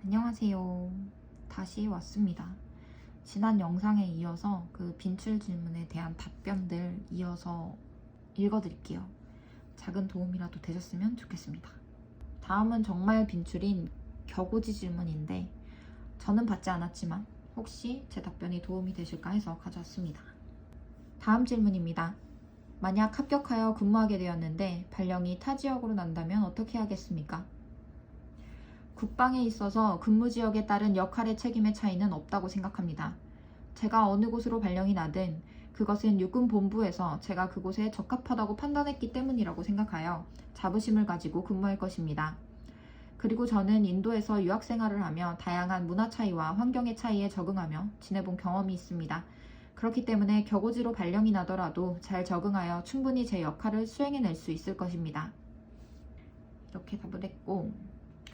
안녕하세요. 다시 왔습니다. 지난 영상에 이어서 그 빈출 질문에 대한 답변들 이어서 읽어드릴게요. 작은 도움이라도 되셨으면 좋겠습니다. 다음은 정말 빈출인 격오지 질문인데 저는 받지 않았지만 혹시 제 답변이 도움이 되실까 해서 가져왔습니다. 다음 질문입니다. 만약 합격하여 근무하게 되었는데 발령이 타 지역으로 난다면 어떻게 하겠습니까? 국방에 있어서 근무 지역에 따른 역할의 책임의 차이는 없다고 생각합니다. 제가 어느 곳으로 발령이 나든 그것은 육군 본부에서 제가 그곳에 적합하다고 판단했기 때문이라고 생각하여 자부심을 가지고 근무할 것입니다. 그리고 저는 인도에서 유학 생활을 하며 다양한 문화 차이와 환경의 차이에 적응하며 지내본 경험이 있습니다. 그렇기 때문에 격오지로 발령이 나더라도 잘 적응하여 충분히 제 역할을 수행해낼 수 있을 것입니다. 이렇게 답을 했고,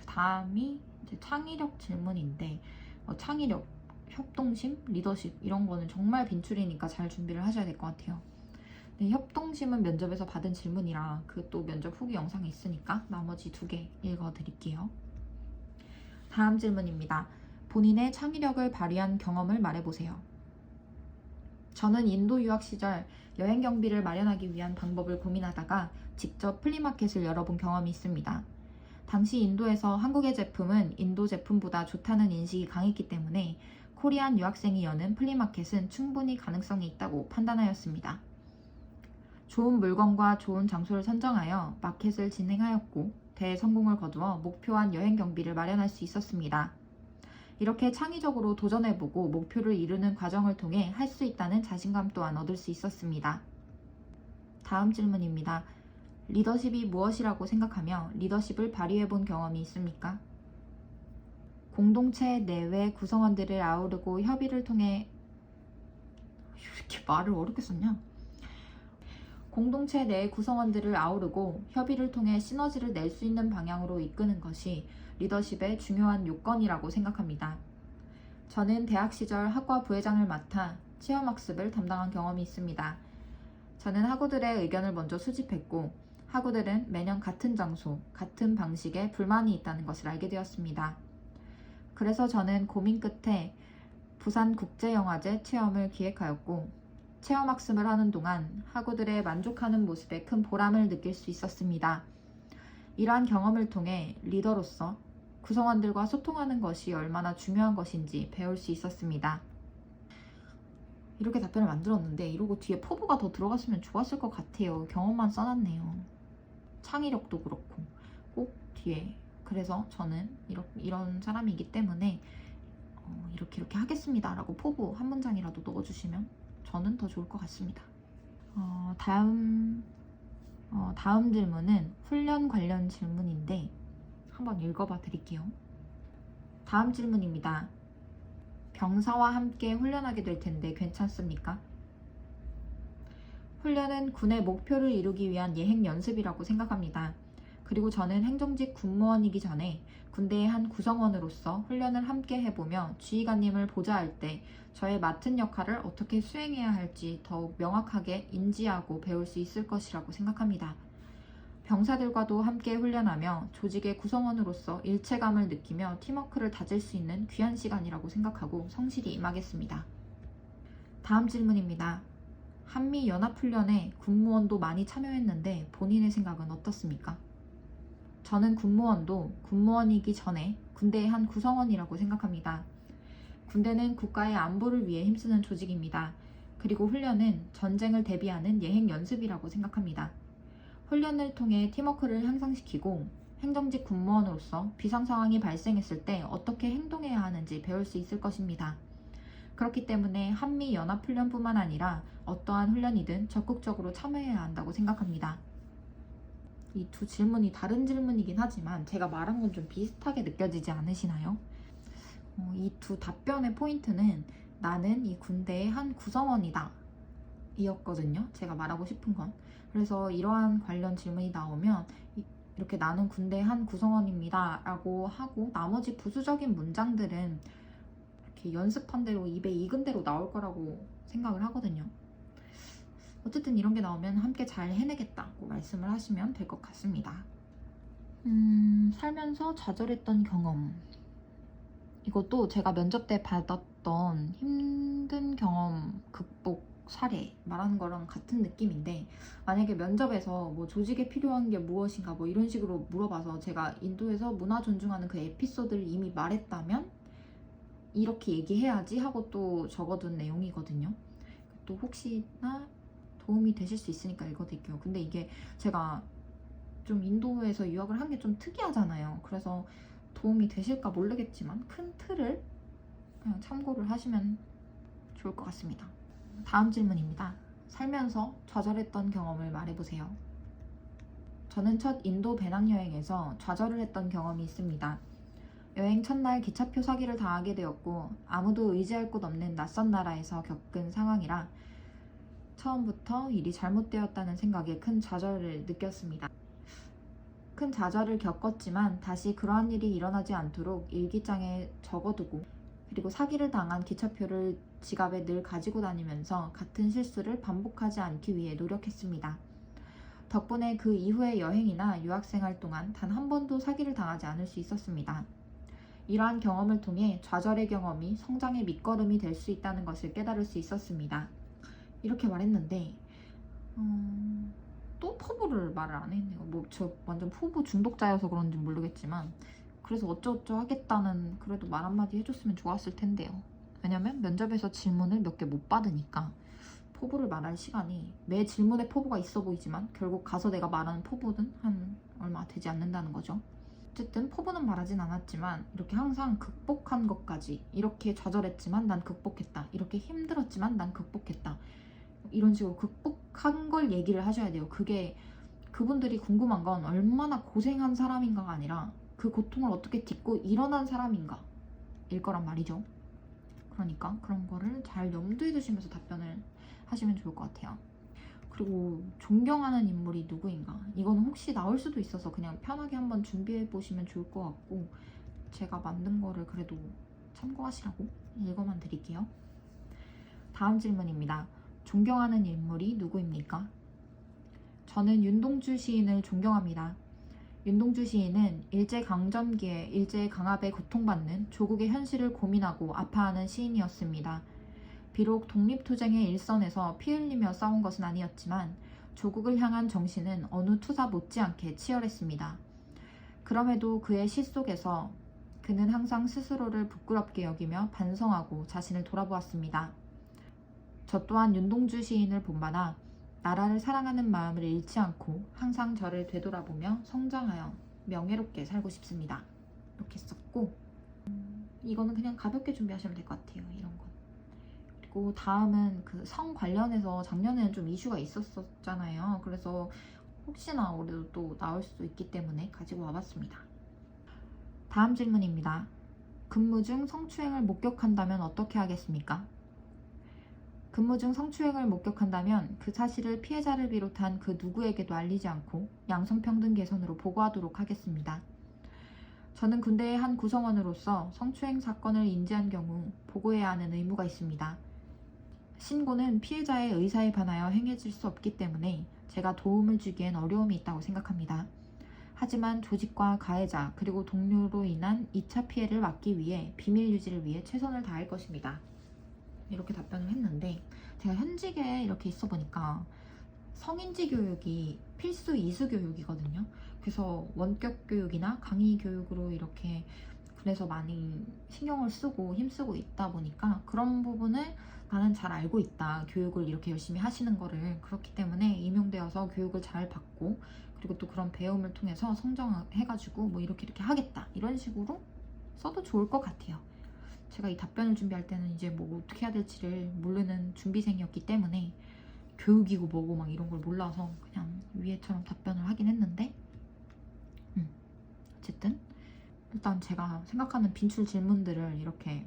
다음이 이제 창의력 질문인데 창의력, 협동심, 리더십 이런 거는 정말 빈출이니까 잘 준비를 하셔야 될 것 같아요. 네, 협동심은 면접에서 받은 질문이라 그 또 면접 후기 영상에 있으니까 나머지 2개 읽어드릴게요. 다음 질문입니다. 본인의 창의력을 발휘한 경험을 말해보세요. 저는 인도 유학 시절 여행 경비를 마련하기 위한 방법을 고민하다가 직접 플리마켓을 열어본 경험이 있습니다. 당시 인도에서 한국의 제품은 인도 제품보다 좋다는 인식이 강했기 때문에 코리안 유학생이 여는 플리마켓은 충분히 가능성이 있다고 판단하였습니다. 좋은 물건과 좋은 장소를 선정하여 마켓을 진행하였고 대성공을 거두어 목표한 여행 경비를 마련할 수 있었습니다. 이렇게 창의적으로 도전해보고 목표를 이루는 과정을 통해 할 수 있다는 자신감 또한 얻을 수 있었습니다. 다음 질문입니다. 리더십이 무엇이라고 생각하며 리더십을 발휘해본 경험이 있습니까? 공동체 내외 구성원들을 아우르고 협의를 통해 이렇게 말을 어렵게 썼냐? 공동체 내 구성원들을 아우르고 협의를 통해 시너지를 낼 수 있는 방향으로 이끄는 것이 리더십의 중요한 요건이라고 생각합니다. 저는 대학 시절 학과 부회장을 맡아 체험학습을 담당한 경험이 있습니다. 저는 학우들의 의견을 먼저 수집했고 학우들은 매년 같은 장소, 같은 방식에 불만이 있다는 것을 알게 되었습니다. 그래서 저는 고민 끝에 부산국제영화제 체험을 기획하였고 체험학습을 하는 동안 학우들의 만족하는 모습에 큰 보람을 느낄 수 있었습니다. 이러한 경험을 통해 리더로서 구성원들과 소통하는 것이 얼마나 중요한 것인지 배울 수 있었습니다. 이렇게 답변을 만들었는데 이러고 뒤에 포부가 더 들어갔으면 좋았을 것 같아요. 경험만 써놨네요. 창의력도 그렇고 꼭 뒤에 그래서 저는 이런 사람이기 때문에 이렇게 하겠습니다 라고 포부 한 문장이라도 넣어주시면 저는 더 좋을 것 같습니다. 다음 질문은 훈련 관련 질문인데 한번 읽어봐 드릴게요. 다음 질문입니다. 병사와 함께 훈련하게 될 텐데 괜찮습니까? 훈련은 군의 목표를 이루기 위한 예행 연습이라고 생각합니다. 그리고 저는 행정직 군무원이기 전에 군대의 한 구성원으로서 훈련을 함께 해보며 지휘관님을 보좌할 때 저의 맡은 역할을 어떻게 수행해야 할지 더욱 명확하게 인지하고 배울 수 있을 것이라고 생각합니다. 병사들과도 함께 훈련하며 조직의 구성원으로서 일체감을 느끼며 팀워크를 다질 수 있는 귀한 시간이라고 생각하고 성실히 임하겠습니다. 다음 질문입니다. 한미연합훈련에 군무원도 많이 참여했는데 본인의 생각은 어떻습니까? 저는 군무원도 군무원이기 전에 군대의 한 구성원이라고 생각합니다. 군대는 국가의 안보를 위해 힘쓰는 조직입니다. 그리고 훈련은 전쟁을 대비하는 예행 연습이라고 생각합니다. 훈련을 통해 팀워크를 향상시키고 행정직 군무원으로서 비상 상황이 발생했을 때 어떻게 행동해야 하는지 배울 수 있을 것입니다. 그렇기 때문에 한미연합훈련뿐만 아니라 어떠한 훈련이든 적극적으로 참여해야 한다고 생각합니다. 이 2 질문이 다른 질문이긴 하지만 제가 말한 건 좀 비슷하게 느껴지지 않으시나요? 이 2 답변의 포인트는 나는 이 군대의 한 구성원이다 이었거든요. 제가 말하고 싶은 건. 그래서 이러한 관련 질문이 나오면 이렇게 나는 군대의 한 구성원입니다 라고 하고 나머지 부수적인 문장들은 이렇게 연습한 대로 입에 익은 대로 나올 거라고 생각을 하거든요. 어쨌든 이런 게 나오면 함께 잘 해내겠다고 말씀을 하시면 될 것 같습니다. 살면서 좌절했던 경험. 이것도 제가 면접 때 받았던 힘든 경험 극복 사례 말하는 거랑 같은 느낌인데, 만약에 면접에서 뭐 조직에 필요한 게 무엇인가 뭐 이런 식으로 물어봐서 제가 인도에서 문화 존중하는 그 에피소드를 이미 말했다면 이렇게 얘기해야지 하고 또 적어둔 내용이거든요. 또 혹시나 도움이 되실 수 있으니까 읽어드릴게요. 근데 이게 제가 좀 인도에서 유학을 한 게 좀 특이하잖아요. 그래서 도움이 되실까 모르겠지만 큰 틀을 그냥 참고를 하시면 좋을 것 같습니다. 다음 질문입니다. 살면서 좌절했던 경험을 말해보세요. 저는 첫 인도 배낭여행에서 좌절을 했던 경험이 있습니다. 여행 첫날 기차표 사기를 당하게 되었고 아무도 의지할 곳 없는 낯선 나라에서 겪은 상황이라 처음부터 일이 잘못되었다는 생각에 큰 좌절을 느꼈습니다. 큰 좌절을 겪었지만 다시 그러한 일이 일어나지 않도록 일기장에 적어두고, 그리고 사기를 당한 기차표를 지갑에 늘 가지고 다니면서 같은 실수를 반복하지 않기 위해 노력했습니다. 덕분에 그 이후의 여행이나 유학생활 동안 단 한 번도 사기를 당하지 않을 수 있었습니다. 이러한 경험을 통해 좌절의 경험이 성장의 밑거름이 될 수 있다는 것을 깨달을 수 있었습니다. 이렇게 말했는데 또 포부를 말을 안 했네요. 뭐 저 완전 포부 중독자여서 그런지 모르겠지만, 그래서 어쩌고저쩌고 하겠다는 그래도 말 한마디 해줬으면 좋았을 텐데요. 왜냐면 면접에서 질문을 몇 개 못 받으니까 포부를 말할 시간이, 매 질문에 포부가 있어 보이지만 결국 가서 내가 말하는 포부는 한 얼마 되지 않는다는 거죠. 어쨌든 포부는 말하진 않았지만 이렇게 항상 극복한 것까지, 이렇게 좌절했지만 난 극복했다, 이렇게 힘들었지만 난 극복했다, 이런 식으로 극복한 걸 얘기를 하셔야 돼요. 그게 그분들이 궁금한 건 얼마나 고생한 사람인가가 아니라 그 고통을 어떻게 딛고 일어난 사람인가 일 거란 말이죠. 그러니까 그런 거를 잘 염두에 두시면서 답변을 하시면 좋을 것 같아요. 그리고 존경하는 인물이 누구인가, 이거는 혹시 나올 수도 있어서 그냥 편하게 한번 준비해 보시면 좋을 것 같고, 제가 만든 거를 그래도 참고하시라고 읽어만 드릴게요. 다음 질문입니다. 존경하는 인물이 누구입니까? 저는 윤동주 시인을 존경합니다. 윤동주 시인은 일제강점기에 일제강압에 고통받는 조국의 현실을 고민하고 아파하는 시인이었습니다. 비록 독립투쟁의 일선에서 피 흘리며 싸운 것은 아니었지만 조국을 향한 정신은 어느 투사 못지않게 치열했습니다. 그럼에도 그의 시 속에서 그는 항상 스스로를 부끄럽게 여기며 반성하고 자신을 돌아보았습니다. 저 또한 윤동주 시인을 본받아 나라를 사랑하는 마음을 잃지 않고 항상 저를 되돌아보며 성장하여 명예롭게 살고 싶습니다. 이렇게 썼고, 이거는 그냥 가볍게 준비하시면 될 것 같아요. 이런 건. 그리고 다음은 그 성 관련해서 작년에는 좀 이슈가 있었잖아요. 그래서 혹시나 올해도 또 나올 수도 있기 때문에 가지고 와봤습니다. 다음 질문입니다. 근무 중 성추행을 목격한다면 어떻게 하겠습니까? 근무 중 성추행을 목격한다면 그 사실을 피해자를 비롯한 그 누구에게도 알리지 않고 양성평등 개선으로 보고하도록 하겠습니다. 저는 군대의 한 구성원으로서 성추행 사건을 인지한 경우 보고해야 하는 의무가 있습니다. 신고는 피해자의 의사에 반하여 행해질 수 없기 때문에 제가 도움을 주기엔 어려움이 있다고 생각합니다. 하지만 조직과 가해자 그리고 동료로 인한 2차 피해를 막기 위해 비밀 유지를 위해 최선을 다할 것입니다. 이렇게 답변을 했는데, 제가 현직에 이렇게 있어 보니까 성인지 교육이 필수 이수 교육이거든요. 그래서 원격 교육이나 강의 교육으로 이렇게 그래서 많이 신경을 쓰고 힘쓰고 있다 보니까 그런 부분을 나는 잘 알고 있다. 교육을 이렇게 열심히 하시는 거를. 그렇기 때문에 임용되어서 교육을 잘 받고, 그리고 또 그런 배움을 통해서 성장해가지고 뭐 이렇게 하겠다. 이런 식으로 써도 좋을 것 같아요. 제가 이 답변을 준비할 때는 이제 뭐 어떻게 해야 될지를 모르는 준비생이었기 때문에 교육이고 뭐고 막 이런 걸 몰라서 그냥 위에처럼 답변을 하긴 했는데, 어쨌든 일단 제가 생각하는 빈출 질문들을 이렇게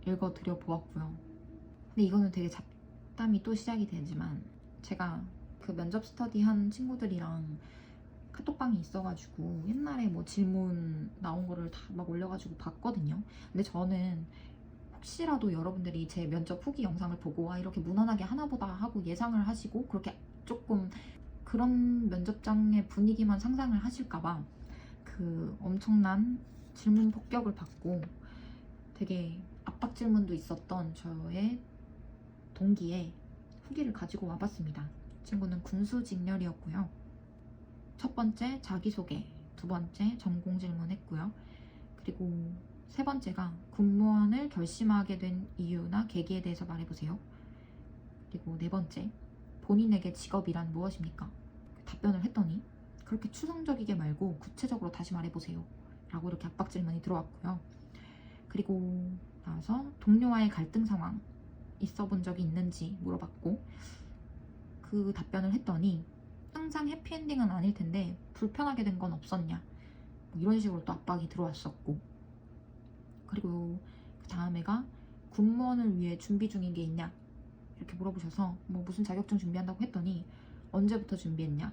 읽어드려 보았고요. 근데 이거는 되게 잡담이 또 시작이 되지만, 제가 그 면접 스터디 한 친구들이랑 카톡방이 있어가지고 옛날에 뭐 질문 나온 거를 다 막 올려가지고 봤거든요. 근데 저는 혹시라도 여러분들이 제 면접 후기 영상을 보고 이렇게 무난하게 하나보다 하고 예상을 하시고 그렇게 조금 그런 면접장의 분위기만 상상을 하실까봐 그 엄청난 질문 폭격을 받고 되게 압박 질문도 있었던 저의 동기의 후기를 가지고 와봤습니다. 친구는 군수직렬이었고요. 첫 번째 자기소개, 두 번째 전공 질문했고요. 그리고 세 번째가 군무원을 결심하게 된 이유나 계기에 대해서 말해보세요. 그리고 네 번째, 본인에게 직업이란 무엇입니까? 답변을 했더니 그렇게 추상적이게 말고 구체적으로 다시 말해보세요 라고 이렇게 압박 질문이 들어왔고요. 그리고 나서 동료와의 갈등 상황 있어 본 적이 있는지 물어봤고, 그 답변을 했더니 항상 해피엔딩은 아닐 텐데 불편하게 된 건 없었냐, 뭐 이런 식으로 또 압박이 들어왔었고, 그리고 그 다음에가 군무원을 위해 준비 중인 게 있냐 이렇게 물어보셔서 뭐 무슨 자격증 준비한다고 했더니 언제부터 준비했냐,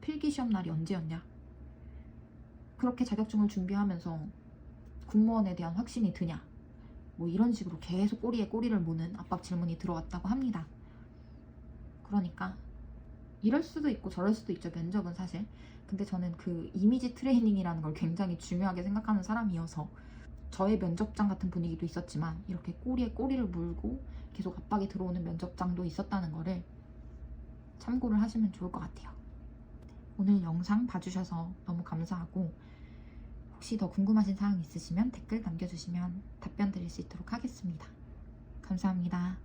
필기시험 날이 언제였냐, 그렇게 자격증을 준비하면서 군무원에 대한 확신이 드냐, 뭐 이런 식으로 계속 꼬리에 꼬리를 무는 압박 질문이 들어왔다고 합니다. 그러니까 이럴 수도 있고 저럴 수도 있죠, 면접은 사실. 근데 저는 그 이미지 트레이닝이라는 걸 굉장히 중요하게 생각하는 사람이어서 저의 면접장 같은 분위기도 있었지만 이렇게 꼬리에 꼬리를 물고 계속 압박이 들어오는 면접장도 있었다는 거를 참고를 하시면 좋을 것 같아요. 오늘 영상 봐주셔서 너무 감사하고, 혹시 더 궁금하신 사항 있으시면 댓글 남겨주시면 답변 드릴 수 있도록 하겠습니다. 감사합니다.